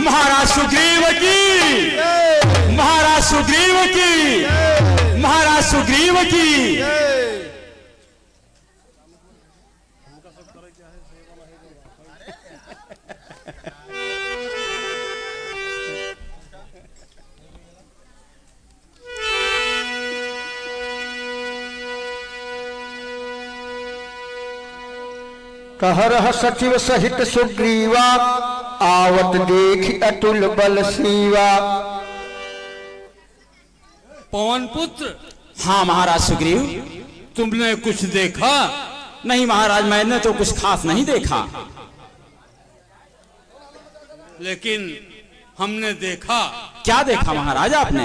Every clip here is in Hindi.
महाराज सुग्रीव की, महाराज सुग्रीव की, महाराज सुग्रीव की। कहरह सचिव सहित सुग्रीवा, आवत देख अतुल बल सीवा। पवन पुत्र। हाँ महाराज सुग्रीव। तुमने कुछ देखा? नहीं महाराज, मैंने तो कुछ खास नहीं देखा। लेकिन हमने देखा। क्या देखा महाराज आपने?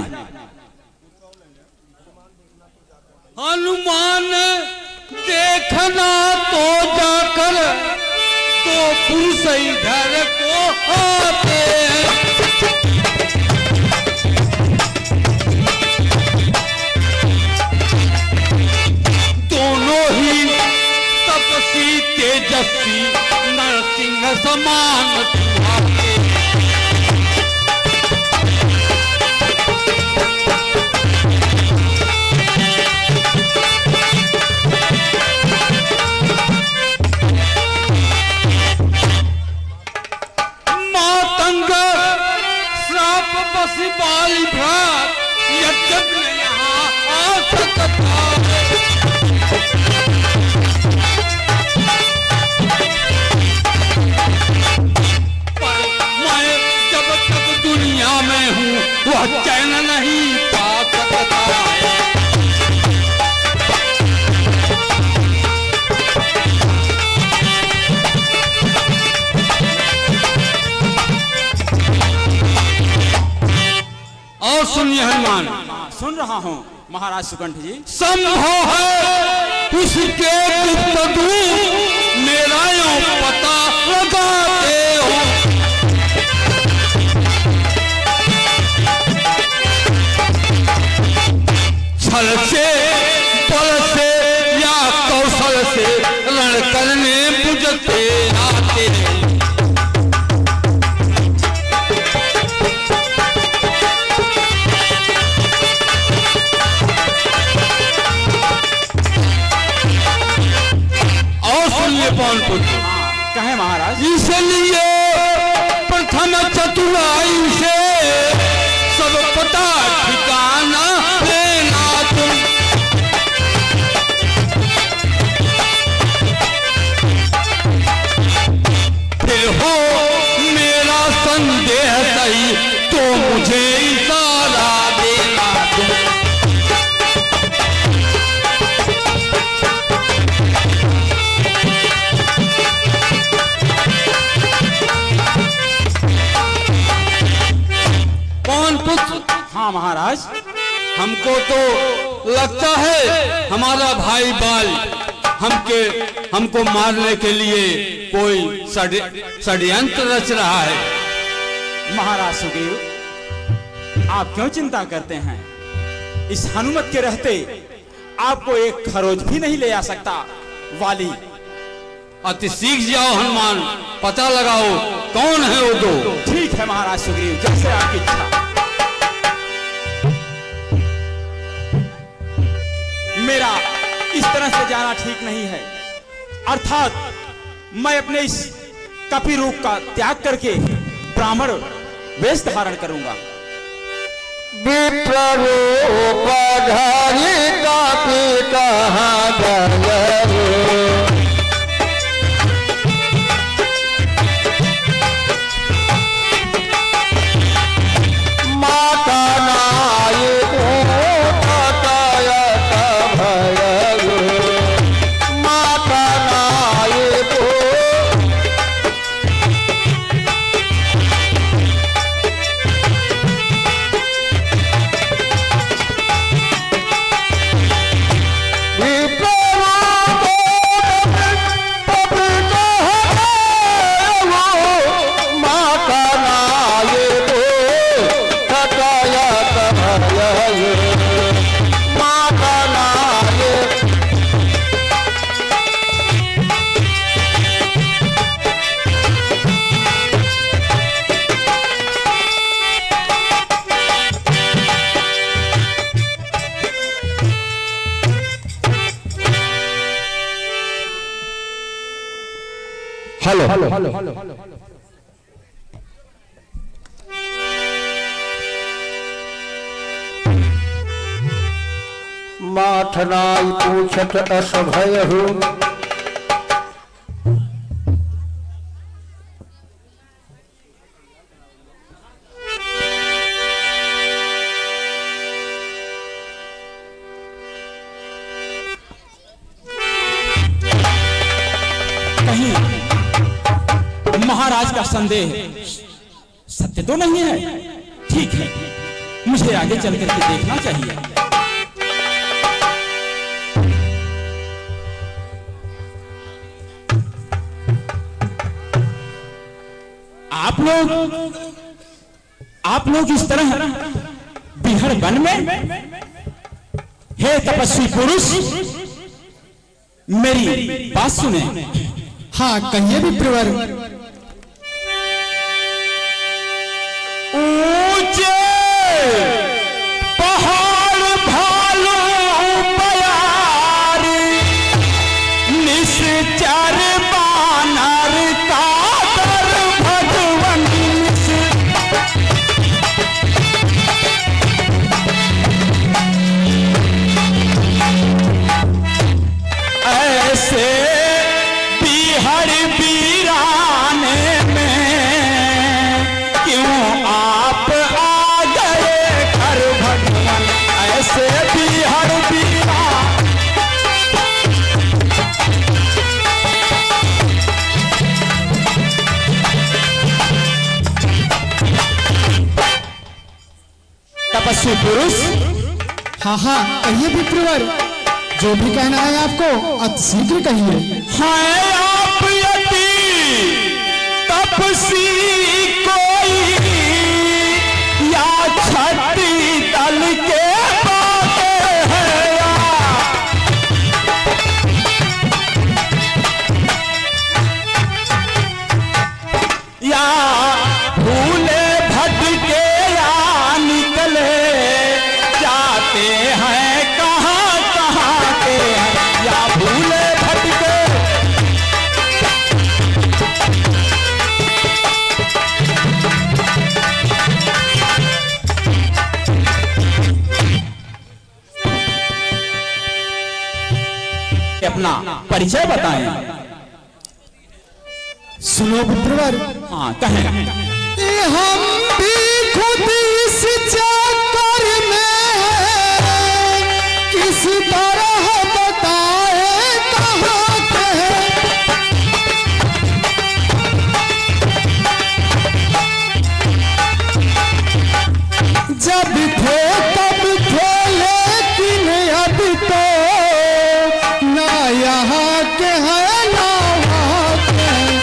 हनुमान देखना तो जाकर तो पुरुष इधर को आते हैं। दोनों ही तपसी तेजस्वी नरसिंह समान तुम्हारे। बाली भ्रात यद्यपि यहाँ आ सकता है, पर मैं जब तक दुनिया में हूँ वह चैन नहीं पा सकता है। और सुनिए हनुमान। सुन रहा हूँ महाराज सुकंठ जी। संभव है उसके गुप्त दूत मेरा यूं पता लगाते हो। छल से बल से या कौशल से रण करने बुझते आते हैं। पवन पुत्र। कहे महाराज। इसलिए प्रथम चतुराई से सब पता ठिकाना लेना तुम। फिर हो मेरा संदेह सही तो मुझे इशारा देना तुम। हाँ महाराज। हमको तो लगता है हमारा भाई बाल हमको मारने के लिए कोई षड्यंत्र रच रहा है। महाराज सुग्रीव, आप क्यों चिंता करते हैं? इस हनुमत के रहते आपको एक खरोच भी नहीं ले आ सकता। वाली अति सीख जाओ हनुमान, पता लगाओ कौन है वो दो। ठीक है महाराज सुग्रीव, जैसे आपकी इच्छा। मेरा इस तरह से जाना ठीक नहीं है, अर्थात मैं अपने इस कपि रूप का त्याग करके ब्राह्मण वेश धारण करूंगा। विप्र रूप धारी कपि कहाँ गए, माता नाई विप्र हेलो माथनाई पूछत असभय हूँ कहीं महाराज का संदेह सत्य तो नहीं है। ठीक है, मुझे आगे चल करके देखना चाहिए। आप लोग इस तरह बिहड़ वन में, हे तपस्वी पुरुष, मेरी बात सुने। हाँ कहिए भी प्रवर। ऊंचे पहाड़ भालू बयार, निश्चर बानर कातर भगवन ऐसे बिहड़ वीराने में क्यों आप आ गए घर भगवान। ऐसे बिहड़ वीरान तपस्वी पुरुष। हाँ हाँ कहिए भी प्रवर, जो भी कहना है आपको अति शीघ्र कहिए। है आप यदि तपसी कोई या छठी दल के बाटे है या भूले भटके या निकले जाते हैं कहाँ कहाँ के हैं, या भूले भटके अपना परिचय बताएं। सुनो प्रवर, हाँ कहें। हम भी खुद इस चक्कर में हैं, किस तरह बताए कहाँ के हैं। जब थे तब थे, लेकिन अब तो ना यहाँ के हैं ना वहाँ के हैं।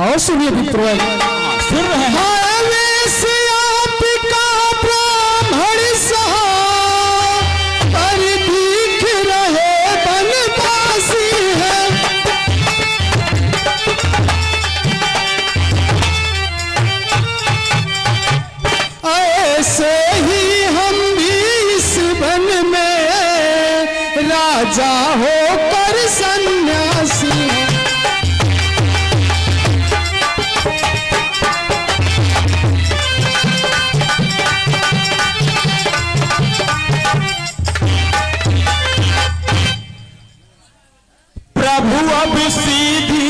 और सुनिए प्रवर, सुन रहे हैं। आपका ब्राह्मण सहा पर दिख रहे बनवासी है। ऐसे ही हम भी इस वन में राजा होकर सन्यासी हैं। प्रभु अब सीधी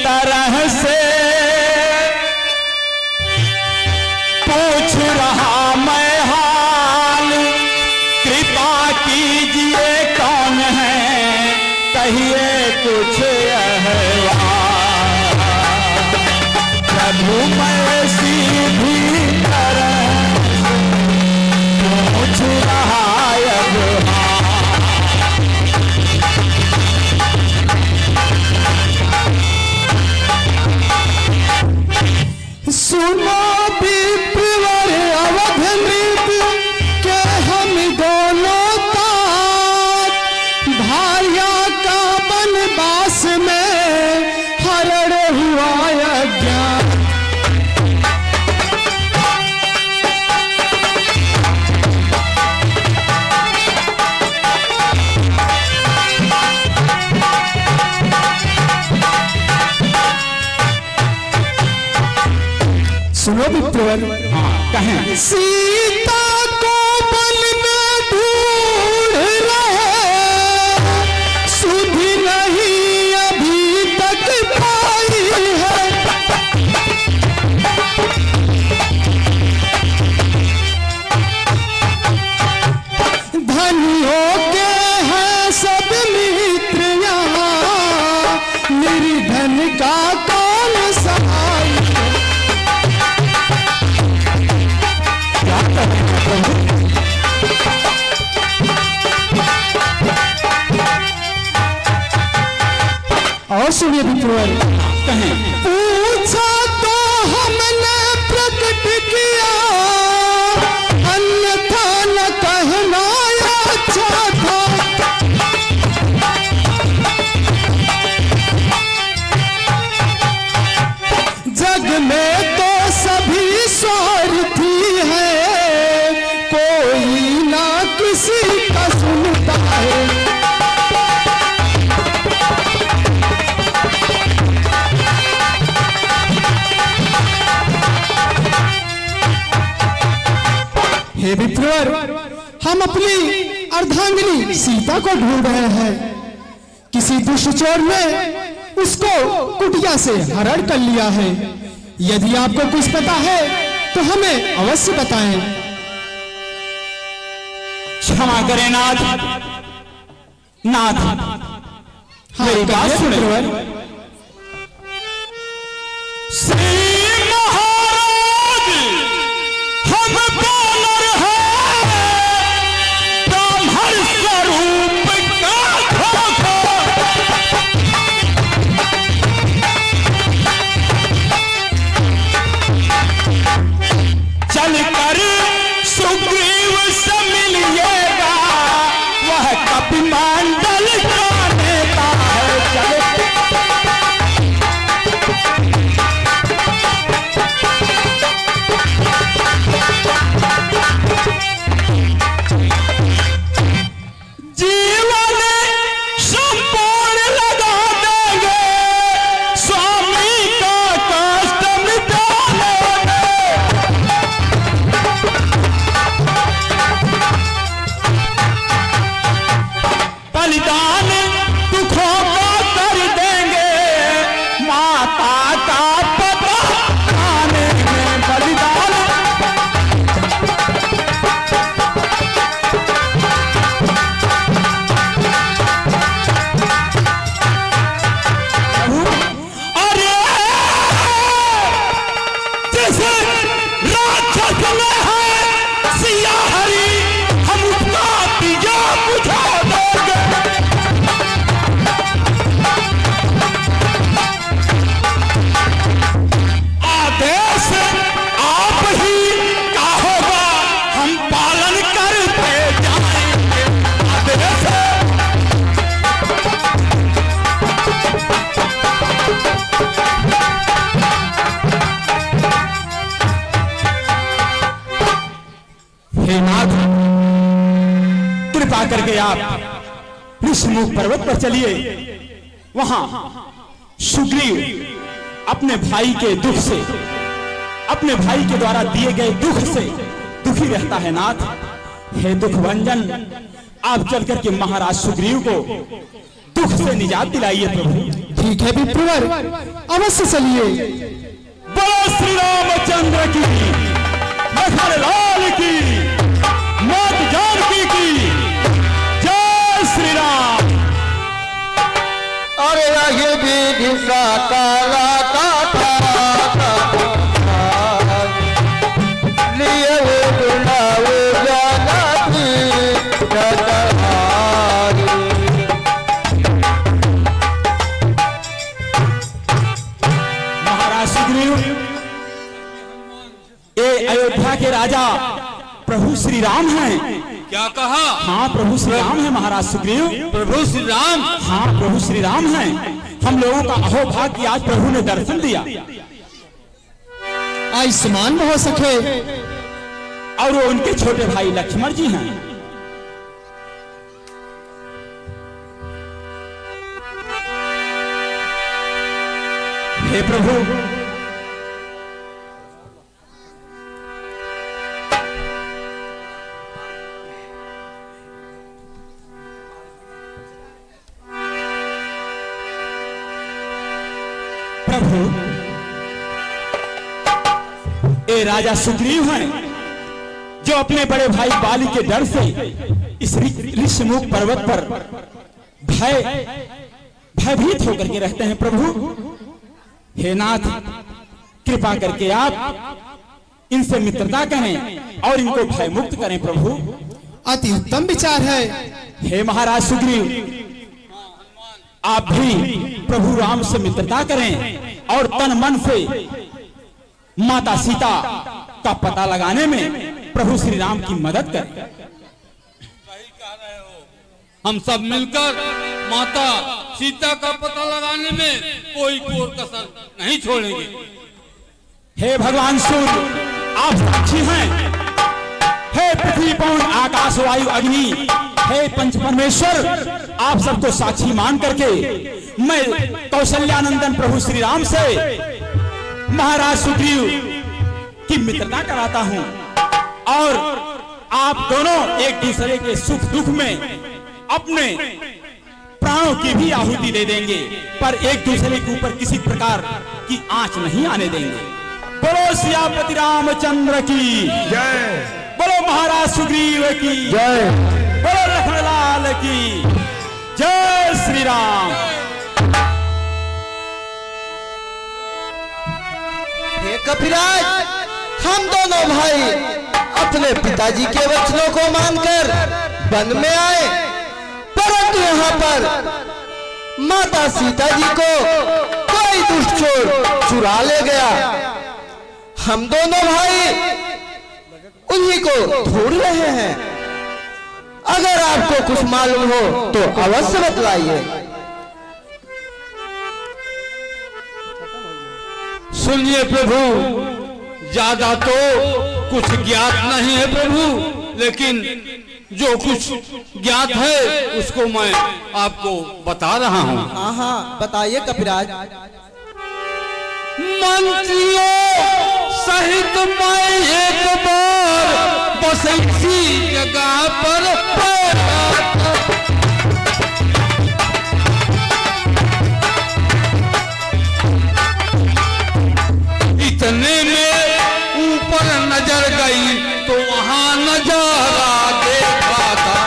तरह से पूछ रहा मैं हाल, कृपा कीजिए कौन है कहिए कुछ अहवाल। प्रभु मैं सीधी तरह पूछ रहा अब हाल। सुनो विप्रवर अवध नृत्य के हम दोनों तात, भार्या का वनवास में हरण हुआ अज्ञान। सुनो विप्रवर। हाँ कहें। सीता को बन में ढूंढ रहे, सुध नहीं अभी तक पाई है। धनियों के हैं सब मित्र यहाँ, निर्धन का कौन सहाय। और सुनिए विप्रवर, कहें। पूछा तो हमने प्रकट किया, अन्यथा न कहना अच्छा था। जग में तो सभी स्वार्थी है, कोई ना किसी का सुनता है। हे विप्रवर, हम अपनी अर्धांगिनी सीता को ढूंढ रहे हैं। किसी दुष्ट चोर ने उसको कुटिया से हरण कर लिया है। यदि आपको कुछ पता है तो हमें अवश्य बताएं। क्षमा करें नाथ। नाथ मेरी बात सुने। श्री महाराज हम बानर हैं, ब्राह्मण स्वरूप का धोखा। चल कर सुग्रीव से मिलिएगा, वह कपिमंडल का नेता है। चल जीवन संपूर्ण लगा देंगे, स्वामी का कष्ट मिटा लेंगे। बलिदान दुखों का कर देंगे, माता का पता आने में बलिदान। अरे जिस राक्षस में है सिया हरी, हम उसका दिया बुझा देंगे। आदेश आप ही का होगा, हम पालन करते जाएंगे। आदेश हे नाथ, कृपा करके आप ऋषिमुख पर्वत पर चलिए। वहां सुग्रीव अपने भाई के दुख से, अपने भाई के द्वारा दिए गए दुख से दुखी रहता है। नाथ हे दुख भंजन, आप चल करके महाराज सुग्रीव को दुख से निजात दिलाइए प्रभु। ठीक है विप्रवर, अवश्य चलिए। बोलो श्री रामचंद्र की, लखन लाल की, मात जानकी की जय श्री राम। अरे ये विधि सा काला काटा लिए बुलाओ जाना थी नटहारी। महाराज सुग्रीव, ये अयोध्या के राजा प्रभु श्री राम हैं। क्या कहा? हाँ प्रभु श्री राम है महाराज सुग्रीव। प्रभु श्री राम? हाँ प्रभु श्री राम हैं। हम लोगों का अहोभाग्य कि आज प्रभु ने दर्शन दिया। आयुष्मान हो सके। और वो उनके छोटे भाई लक्ष्मण जी हैं। हे प्रभु, ये राजा सुग्रीव हैं जो अपने बड़े भाई बाली के डर से इस ऋषिमुख पर्वत पर भयभीत होकर के रहते हैं। प्रभु हे नाथ, कृपा करके आप इनसे मित्रता करें और इनको भय मुक्त करें। प्रभु अति उत्तम विचार है। हे महाराज सुग्रीव, आप भी प्रभु राम से मित्रता करें और तन मन से माता सीता का पता लगाने में प्रभु श्री राम की मदद करें। हम सब मिलकर माता सीता का पता लगाने में कोई कोर कसर नहीं छोड़ेंगे। हे भगवान सूर्य, आप साक्षी हैं। हे पृथ्वी पवन आकाश वायु अग्नि, हे पंच परमेश्वर, आप सबको साक्षी मान करके मैं कौशल्यानंदन प्रभु श्री राम से महाराज सुग्रीव की मित्रता कराता हूं और आप दोनों एक दूसरे के सुख दुख में अपने प्राणों की भी आहुति दे देंगे, पर एक दूसरे के ऊपर किसी प्रकार की आंच नहीं आने देंगे। बोलो सियापति रामचंद्र की जय, बोलो महाराज सुग्रीव की जय, बोलो लखनलाल की जय। श्री राम। हे कपिराज, हम दोनों भाई अपने पिताजी के वचनों को मानकर वन में आए, परंतु यहाँ पर माता सीता जी को कोई दुष्ट चोर चुरा ले गया। हम दोनों भाई उन्हीं को ढूंढ रहे हैं। अगर आपको कुछ मालूम हो तो अवश्य बतलाइए। सुनिए प्रभु, ज्यादा तो कुछ ज्ञात नहीं है प्रभु, लेकिन जो कुछ ज्ञात है उसको मैं आपको बता रहा हूँ। हाँ हाँ, बताइए कपिराज। मंत्रियों सहित मैं एक बार बस इसी जगह पर इतने में ऊपर नजर गई तो वहां नजारा देखा था।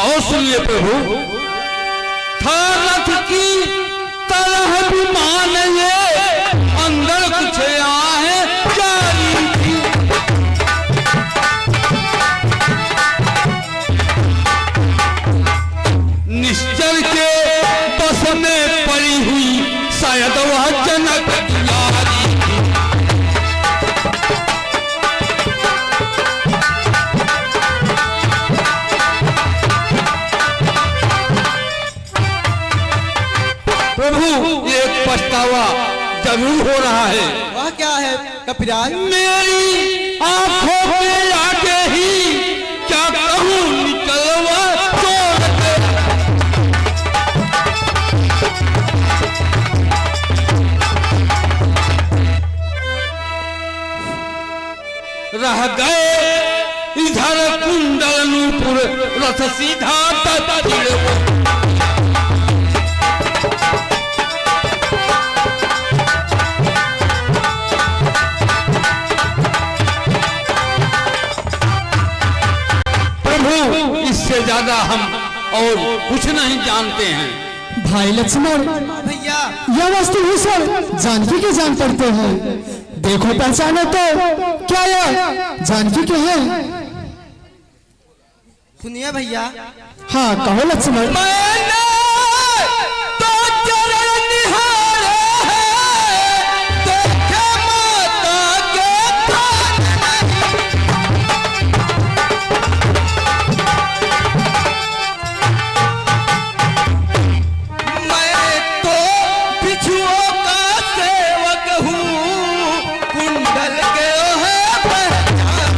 और सुनिए प्रभु, था रथ की तरह विमान ये, अंदर कुछ आहे जारी थी। निश्चल के बस में पड़ी हुई शायद वह जनक दुलारी थी। प्रभु एक पछतावा जरूर हो रहा है। वह क्या है कपिराज? मेरी आंखों में आके ही क्या कहूँ निकलवा छोड़ दे। रह गए इधर कुंडल नूपुर रथ सीधा तत्तिर। इससे ज्यादा हम और कुछ नहीं जानते हैं। भाई लक्ष्मण, भैया, यह वस्तु भूषण जानकी की जान पड़ते हैं। देखो पहचानो तो, क्या यह जानकी के हैं? सुनिए भैया। हाँ कहो लक्ष्मण। मैंने तो चरण निहारे हैं, देखे माता के प्राण नहीं। मैं तो बिछुओं का सेवक हूँ, कुंडल के है पहचान।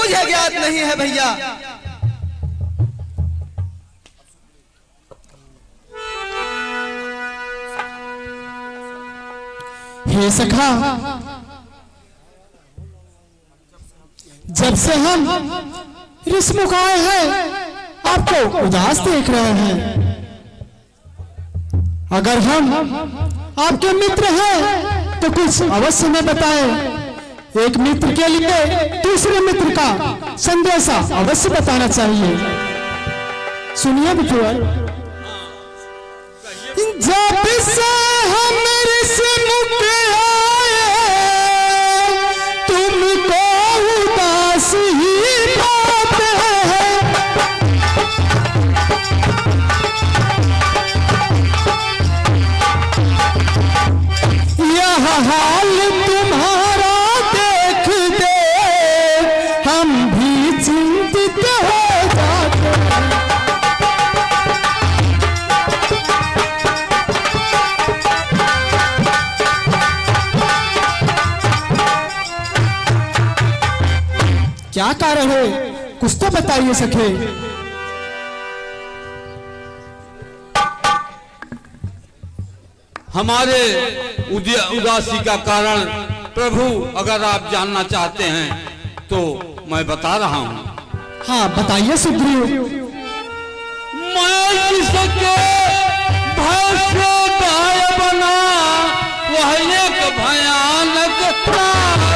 मुझे ज्ञात नहीं है भैया। हे सखा, जब से हम ऋषमुख आए हैं आपको उदास देख रहे हैं। अगर हम आपके मित्र हैं तो कुछ अवश्य में बताएं। एक मित्र के लिए दूसरे मित्र का संदेशा अवश्य बताना चाहिए। सुनिए विप्र, जब से हम ऋषमुख आए तुमको उदास ही बात है। यह हाल तुम्हारा देख दे हम भी चिंतित हो जाते हैं। क्या कारण है, कुछ तो बताइए सखे। हमारे उदासी का कारण प्रभु अगर आप जानना चाहते हैं तो मैं बता रहा हूं। हाँ बताइए सुग्रीव। मैं जिसके भय से गाय बना वह एक भयानक तार।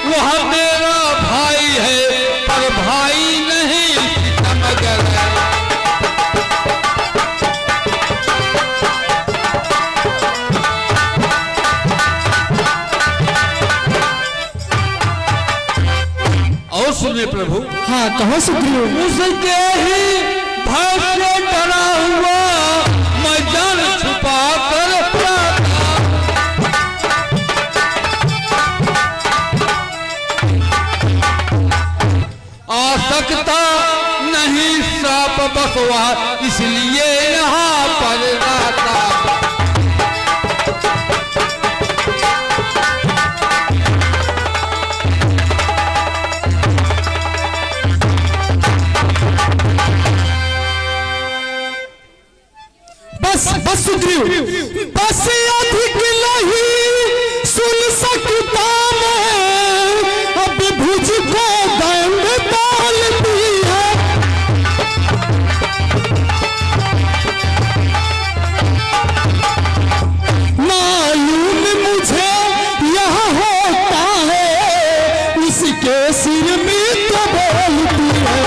वह मेरा भाई है पर भाई नहीं मगर और सुनिए प्रभु। हाँ कहो सुग्रीव। उसके ही भय से डरा हुआ मैं जान छुपा कर आ सकता नहीं श्राप बसवा इसलिए यहाँ पर रहता। बस बस सुग्रीव, बस अधिक नहीं सुन सकता मैं। अब भुज को दंड डालती है। मालूम मुझे यह होता है उसके सिर में तो बोलती है।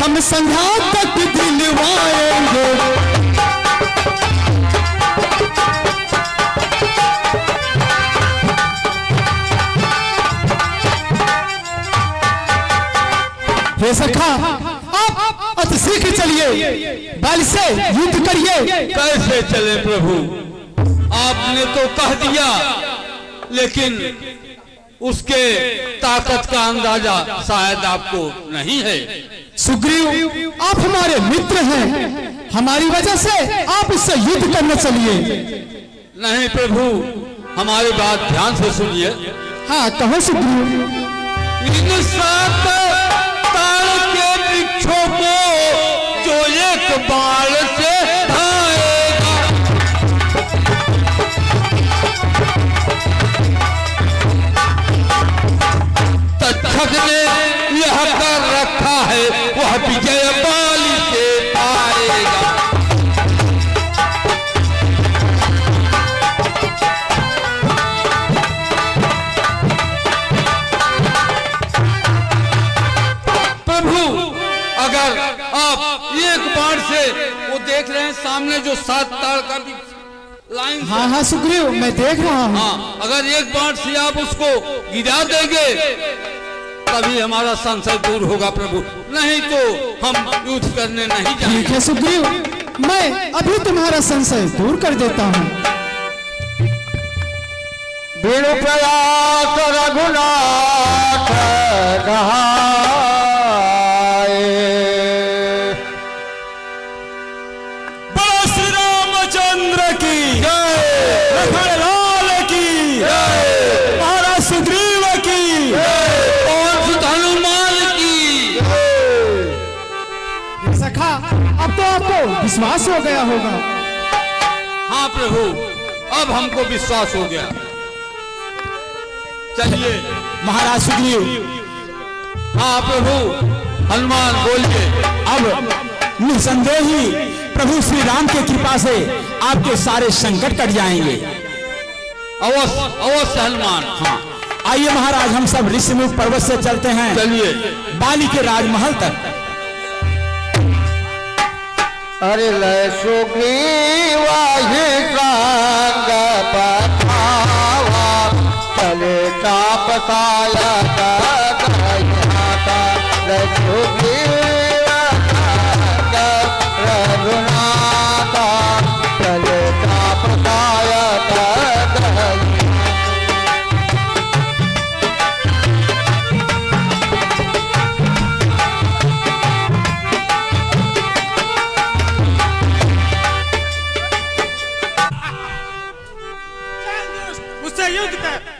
हम संध्या तक दिलवाएंगे। हे सखा, आप अति शीघ्र चलिए, बल से युद्ध करिए। कैसे चले प्रभु, आपने तो कह दिया लेकिन उसके ताकत का अंदाजा शायद आपको नहीं है। सुग्रीव, आप हमारे मित्र हैं, हमारी वजह से आप उससे युद्ध करने चलिए। नहीं प्रभु, हमारी बात ध्यान से सुनिए। हाँ कहो सुग्रीव। इन 7 ताड़ के वृक्षों को जो एक बाण से ढाएगा, तक्षक ने यह कर रखा है वह विजय बाली से पाएगा। प्रभु अगर आप एक बाण से वो देख रहे हैं सामने जो 7 ताड़ का लाइन से। हाँ हाँ सुग्रीव, मैं देख रहा हूँ। हाँ, अगर एक बार से आप उसको गिरा देंगे तभी हमारा संशय दूर होगा प्रभु, नहीं तो हम युद्ध करने नहीं ठीक जाएंगे। है सुग्रीव, मैं अभी तुम्हारा संशय दूर कर देता हूँ। बिनु प्रयास रघुनाथ कहाए, बोलो श्री रामचंद्र की जय, लखन लाल की जय, महाराज सुग्रीव की और सुत हनुमान की। ये सखा, अब तो आपको विश्वास हो गया होगा। हाँ प्रभु, अब हमको विश्वास हो गया। चलिए। महाराज सुग्रीव। हाँ प्रभु, हनुमान बोलिए। अब निसंदेह ही प्रभु श्री राम की कृपा से आपके सारे संकट कट जाएंगे। अवश्य अवश्य हनुमान। हाँ, आइए महाराज, हम सब ऋषिमुख पर्वत से चलते हैं चलिए। बाली के राजमहल तक। अरे लय सुग्रीवा ही संग पठावा, चले चाप साया लय सुग्रीवा संग रघुनाथा, चले चाप साया उससे युद्ध कर।